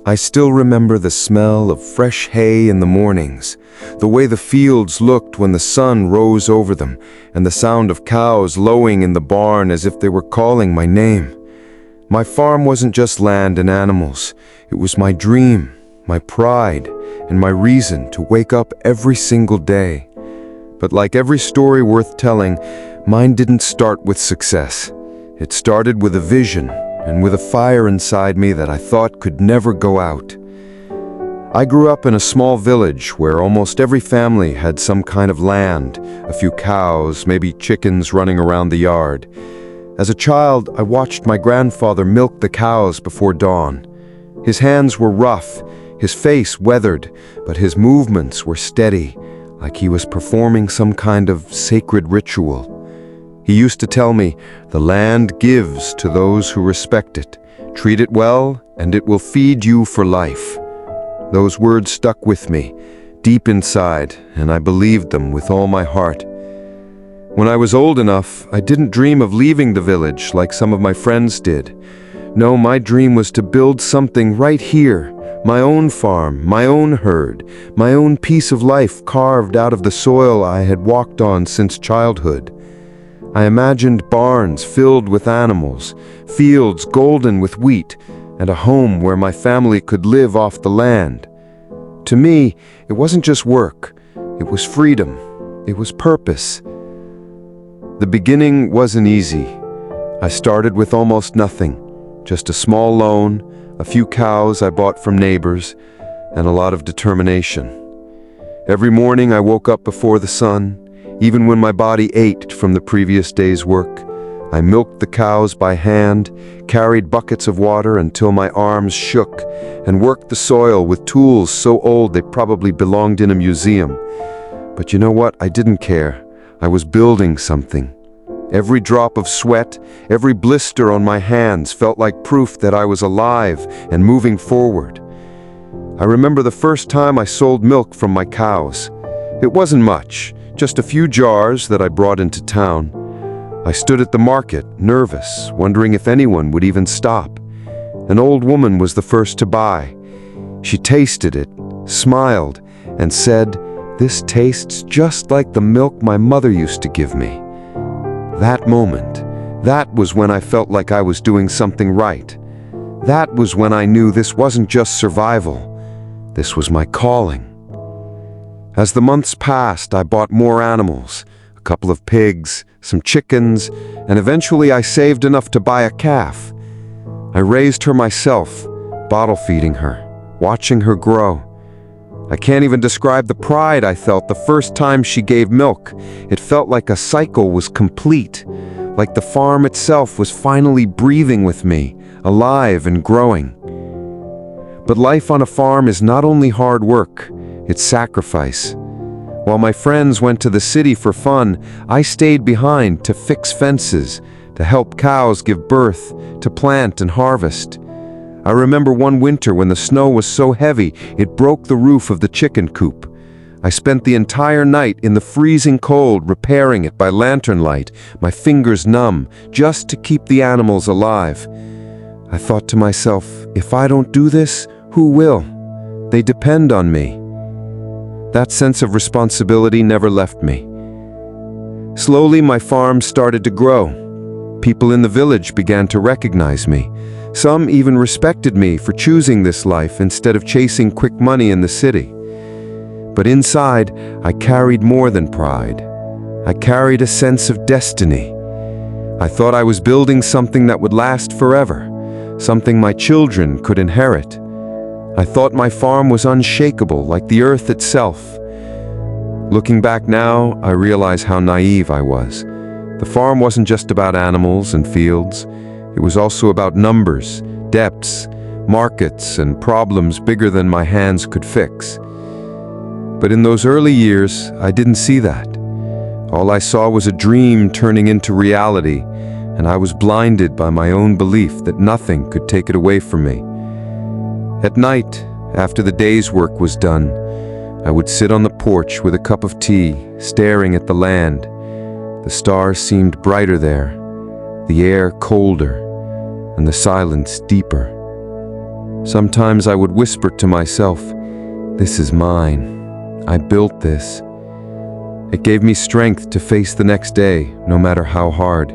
I still remember the smell of fresh hay in the mornings, the way the fields looked when the sun rose over them, and the sound of cows lowing in the barn as if they were calling my name. My farm wasn't just land and animals. It was my dream, my pride, and my reason to wake up every single day. But like every story worth telling, mine didn't start with success. It started with a vision, and with a fire inside me that I thought could never go out. I grew up in a small village where almost every family had some kind of land, a few cows, maybe chickens running around the yard. As a child, I watched my grandfather milk the cows before dawn. His hands were rough, his face weathered, but his movements were steady, like he was performing some kind of sacred ritual. He used to tell me, "The land gives to those who respect it. Treat it well, and it will feed you for life." Those words stuck with me, deep inside, and I believed them with all my heart. When I was old enough, I didn't dream of leaving the village like some of my friends did. No, my dream was to build something right here, my own farm, my own herd, my own piece of life carved out of the soil I had walked on since childhood. I imagined barns filled with animals, fields golden with wheat, and a home where my family could live off the land. To me, it wasn't just work. It was freedom. It was purpose. The beginning wasn't easy. I started with almost nothing, just a small loan, a few cows I bought from neighbors, and a lot of determination. Every morning I woke up before the sun. Even when my body ached from the previous day's work, I milked the cows by hand, carried buckets of water until my arms shook, and worked the soil with tools so old they probably belonged in a museum. But you know what? I didn't care. I was building something. Every drop of sweat, every blister on my hands felt like proof that I was alive and moving forward. I remember the first time I sold milk from my cows. It wasn't much. Just a few jars that I brought into town. I stood at the market, nervous, wondering if anyone would even stop. An old woman was the first to buy. She tasted it, smiled, and said, "This tastes just like the milk my mother used to give me." That moment, that was when I felt like I was doing something right. That was when I knew this wasn't just survival. This was my calling. As the months passed, I bought more animals, a couple of pigs, some chickens, and eventually I saved enough to buy a calf. I raised her myself, bottle feeding her, watching her grow. I can't even describe the pride I felt the first time she gave milk. It felt like a cycle was complete, like the farm itself was finally breathing with me, alive and growing. But life on a farm is not only hard work, it's sacrifice. While my friends went to the city for fun, I stayed behind to fix fences, to help cows give birth, to plant and harvest. I remember one winter when the snow was so heavy it broke the roof of the chicken coop. I spent the entire night in the freezing cold repairing it by lantern light, my fingers numb, just to keep the animals alive. I thought to myself, if I don't do this, who will? They depend on me. That sense of responsibility never left me. Slowly, my farm started to grow. People in the village began to recognize me. Some even respected me for choosing this life instead of chasing quick money in the city. But inside, I carried more than pride. I carried a sense of destiny. I thought I was building something that would last forever, something my children could inherit. I thought my farm was unshakable, like the earth itself. Looking back now, I realize how naive I was. The farm wasn't just about animals and fields. It was also about numbers, depths, markets, and problems bigger than my hands could fix. But in those early years, I didn't see that. All I saw was a dream turning into reality, and I was blinded by my own belief that nothing could take it away from me. At night, after the day's work was done, I would sit on the porch with a cup of tea, staring at the land. The stars seemed brighter there, the air colder, and the silence deeper. Sometimes I would whisper to myself, "This is mine. I built this." It gave me strength to face the next day, no matter how hard.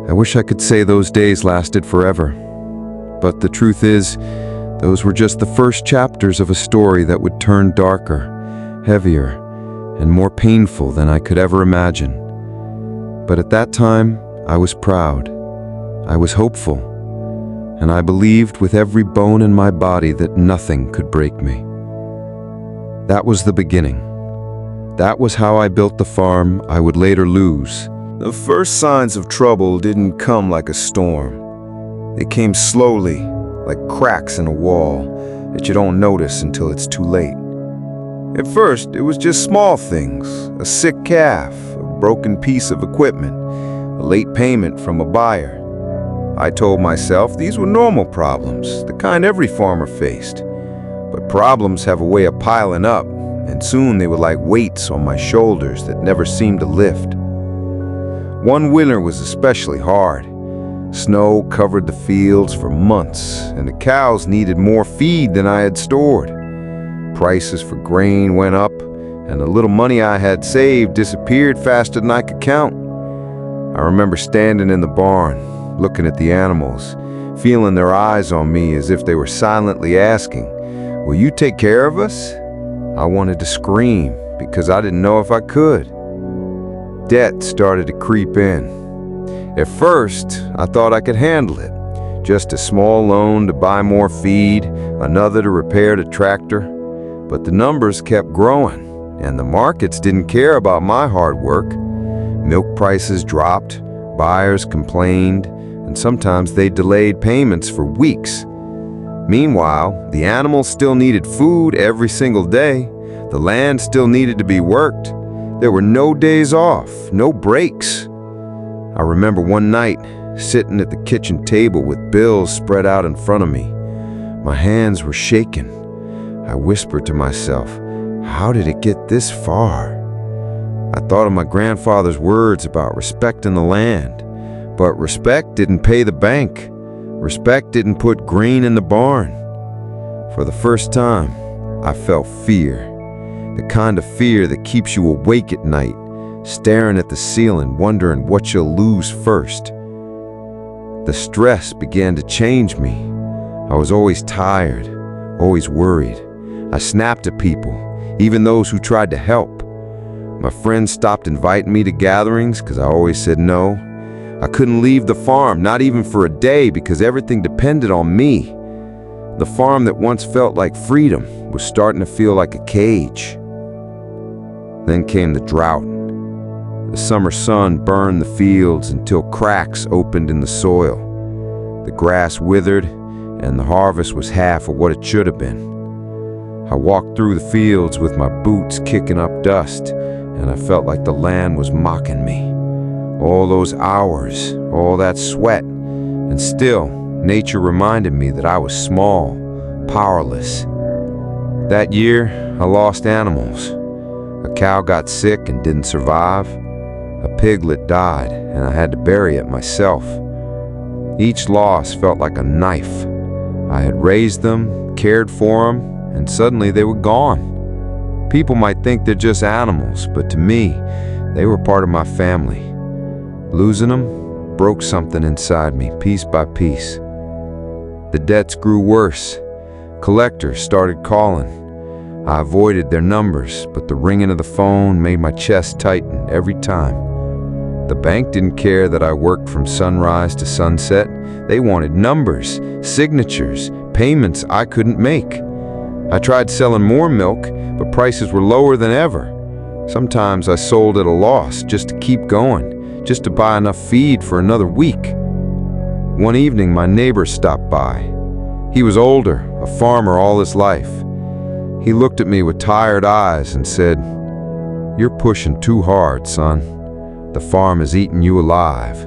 I wish I could say those days lasted forever. But the truth is, those were just the first chapters of a story that would turn darker, heavier, and more painful than I could ever imagine. But at that time, I was proud. I was hopeful. And I believed with every bone in my body that nothing could break me. That was the beginning. That was how I built the farm I would later lose. The first signs of trouble didn't come like a storm. They came slowly, like cracks in a wall that you don't notice until it's too late. At first, it was just small things: a sick calf, a broken piece of equipment, a late payment from a buyer. I told myself these were normal problems, the kind every farmer faced. But problems have a way of piling up, and soon they were like weights on my shoulders that never seemed to lift. One winter was especially hard. Snow covered the fields for months, and the cows needed more feed than I had stored. Prices for grain went up, and the little money I had saved disappeared faster than I could count. I remember standing in the barn, looking at the animals, feeling their eyes on me as if they were silently asking, "Will you take care of us?" I wanted to scream because I didn't know if I could. Debt started to creep in. At first, I thought I could handle it. Just a small loan to buy more feed, another to repair the tractor. But the numbers kept growing, and the markets didn't care about my hard work. Milk prices dropped, buyers complained, and sometimes they delayed payments for weeks. Meanwhile, the animals still needed food every single day. The land still needed to be worked. There were no days off, no breaks. I remember one night, sitting at the kitchen table with bills spread out in front of me. My hands were shaking. I whispered to myself, "How did it get this far?" I thought of my grandfather's words about respecting the land. But respect didn't pay the bank. Respect didn't put grain in the barn. For the first time, I felt fear. The kind of fear that keeps you awake at night, staring at the ceiling, wondering what you'll lose first. The stress began to change me. I was always tired, always worried. I snapped at people, even those who tried to help. My friends stopped inviting me to gatherings because I always said no. I couldn't leave the farm, not even for a day, because everything depended on me. The farm that once felt like freedom was starting to feel like a cage. Then came the drought. The summer sun burned the fields until cracks opened in the soil. The grass withered, and the harvest was half of what it should have been. I walked through the fields with my boots kicking up dust, and I felt like the land was mocking me. All those hours, all that sweat, and still, nature reminded me that I was small, powerless. That year, I lost animals. A cow got sick and didn't survive. A piglet died, and I had to bury it myself. Each loss felt like a knife. I had raised them, cared for them, and suddenly they were gone. People might think they're just animals, but to me, they were part of my family. Losing them broke something inside me, piece by piece. The debts grew worse. Collectors started calling. I avoided their numbers, but the ringing of the phone made my chest tighten every time. The bank didn't care that I worked from sunrise to sunset. They wanted numbers, signatures, payments I couldn't make. I tried selling more milk, but prices were lower than ever. Sometimes I sold at a loss just to keep going, just to buy enough feed for another week. One evening, my neighbor stopped by. He was older, a farmer all his life. He looked at me with tired eyes and said, "You're pushing too hard, son. The farm is eating you alive."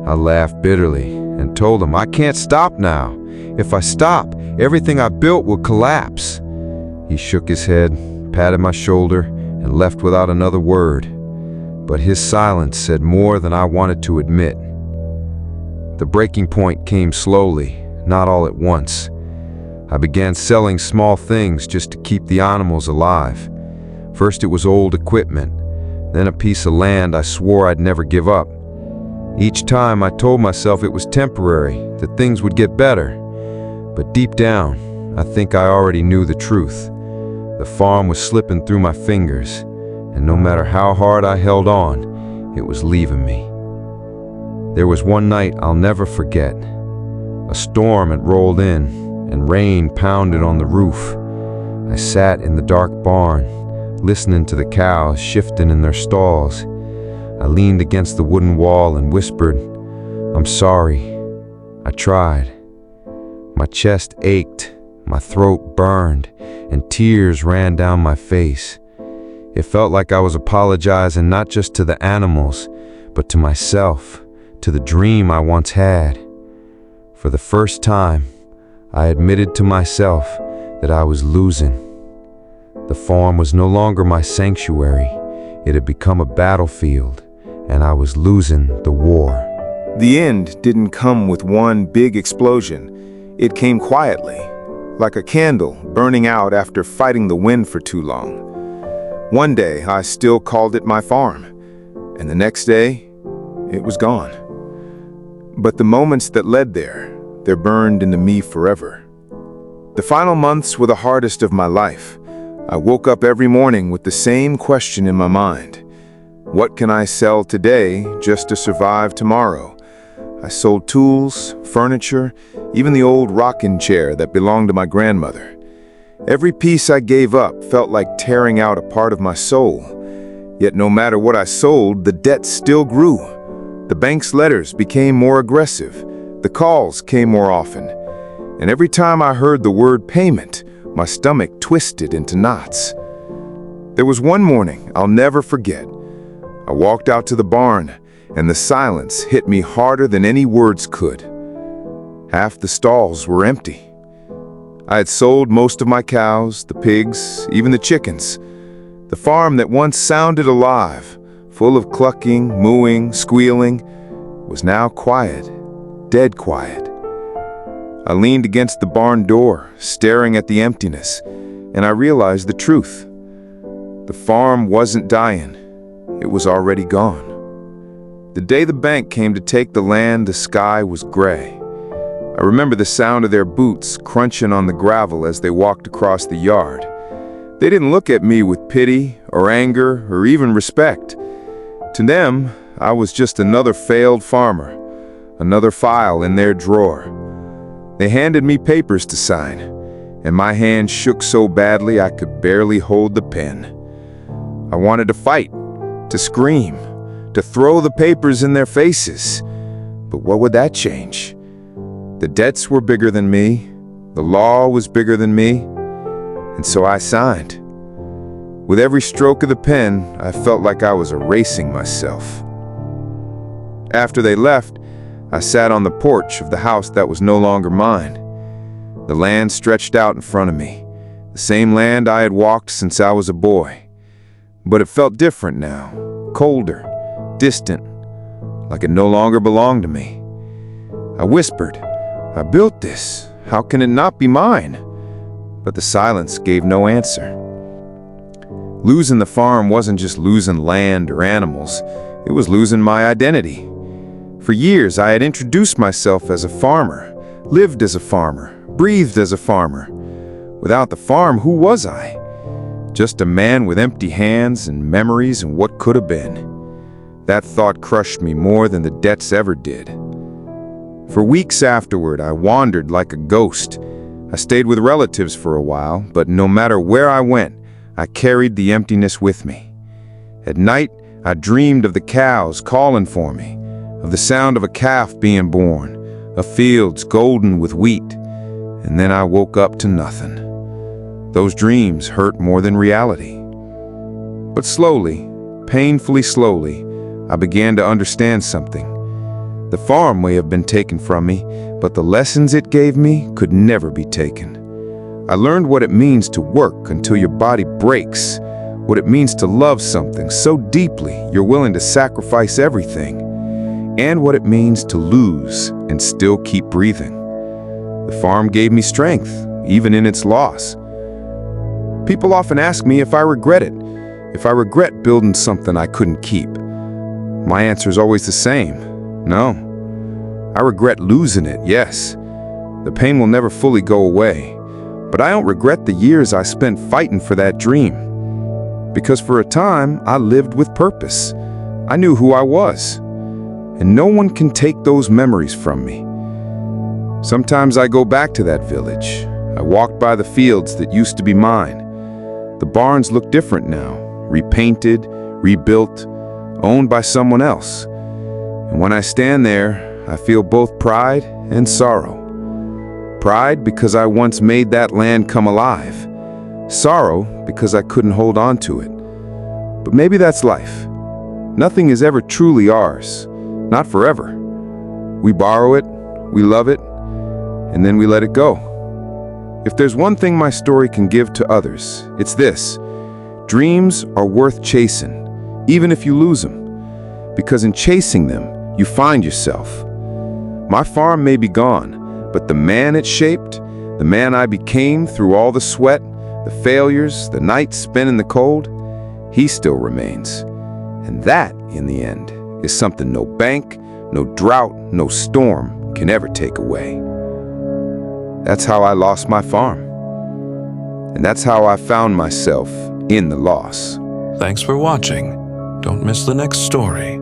I laughed bitterly and told him, "I can't stop now. If I stop, everything I built will collapse." He shook his head, patted my shoulder, and left without another word. But his silence said more than I wanted to admit. The breaking point came slowly, not all at once. I began selling small things just to keep the animals alive. First it was old equipment, then a piece of land I swore I'd never give up. Each time I told myself it was temporary, that things would get better. But deep down, I think I already knew the truth. The farm was slipping through my fingers, and no matter how hard I held on, it was leaving me. There was one night I'll never forget. A storm had rolled in, and rain pounded on the roof. I sat in the dark barn, listening to the cows shifting in their stalls. I leaned against the wooden wall and whispered, "I'm sorry. I tried." My chest ached, my throat burned, and tears ran down my face. It felt like I was apologizing not just to the animals, but to myself, to the dream I once had. For the first time, I admitted to myself that I was losing. The farm was no longer my sanctuary. It had become a battlefield, and I was losing the war. The end didn't come with one big explosion. It came quietly, like a candle burning out after fighting the wind for too long. One day, I still called it my farm, and the next day, it was gone. But the moments that led there, they're burned into me forever. The final months were the hardest of my life. I woke up every morning with the same question in my mind. What can I sell today just to survive tomorrow? I sold tools, furniture, even the old rocking chair that belonged to my grandmother. Every piece I gave up felt like tearing out a part of my soul. Yet no matter what I sold, the debt still grew. The bank's letters became more aggressive. The calls came more often. And every time I heard the word payment, my stomach twisted into knots. There was one morning I'll never forget. I walked out to the barn, and the silence hit me harder than any words could. Half the stalls were empty. I had sold most of my cows, the pigs, even the chickens. The farm that once sounded alive, full of clucking, mooing, squealing, was now quiet, dead quiet. I leaned against the barn door, staring at the emptiness, and I realized the truth. The farm wasn't dying. It was already gone. The day the bank came to take the land, the sky was gray. I remember the sound of their boots crunching on the gravel as they walked across the yard. They didn't look at me with pity or anger or even respect. To them, I was just another failed farmer, another file in their drawer. They handed me papers to sign, and my hand shook so badly I could barely hold the pen. I wanted to fight, to scream, to throw the papers in their faces. But what would that change? The debts were bigger than me, the law was bigger than me, and so I signed. With every stroke of the pen, I felt like I was erasing myself. After they left, I sat on the porch of the house that was no longer mine. The land stretched out in front of me, the same land I had walked since I was a boy. But it felt different now, colder, distant, like it no longer belonged to me. I whispered, "I built this. How can it not be mine?" But the silence gave no answer. Losing the farm wasn't just losing land or animals. It was losing my identity. For years, I had introduced myself as a farmer, lived as a farmer, breathed as a farmer. Without the farm, who was I? Just a man with empty hands and memories and what could have been. That thought crushed me more than the debts ever did. For weeks afterward, I wandered like a ghost. I stayed with relatives for a while, but no matter where I went, I carried the emptiness with me. At night, I dreamed of the cows calling for me, of the sound of a calf being born, of fields golden with wheat, and then I woke up to nothing. Those dreams hurt more than reality. But slowly, painfully slowly, I began to understand something. The farm may have been taken from me, but the lessons it gave me could never be taken. I learned what it means to work until your body breaks, what it means to love something so deeply you're willing to sacrifice everything, and what it means to lose and still keep breathing. The farm gave me strength, even in its loss. People often ask me if I regret it, if I regret building something I couldn't keep. My answer is always the same: no. I regret losing it, yes. The pain will never fully go away, but I don't regret the years I spent fighting for that dream. Because for a time, I lived with purpose. I knew who I was, and no one can take those memories from me. Sometimes I go back to that village. I walk by the fields that used to be mine. The barns look different now, repainted, rebuilt, owned by someone else. And when I stand there, I feel both pride and sorrow. Pride because I once made that land come alive. Sorrow because I couldn't hold on to it. But maybe that's life. Nothing is ever truly ours, not forever. We borrow it, we love it, and then we let it go. If there's one thing my story can give to others, it's this: dreams are worth chasing, even if you lose them. Because in chasing them, you find yourself. My farm may be gone, but the man it shaped, the man I became through all the sweat, the failures, the nights spent in the cold, he still remains. And that, in the end, is something no bank, no drought, no storm can ever take away. That's how I lost my farm. And that's how I found myself in the loss. Thanks for watching. Don't miss the next story.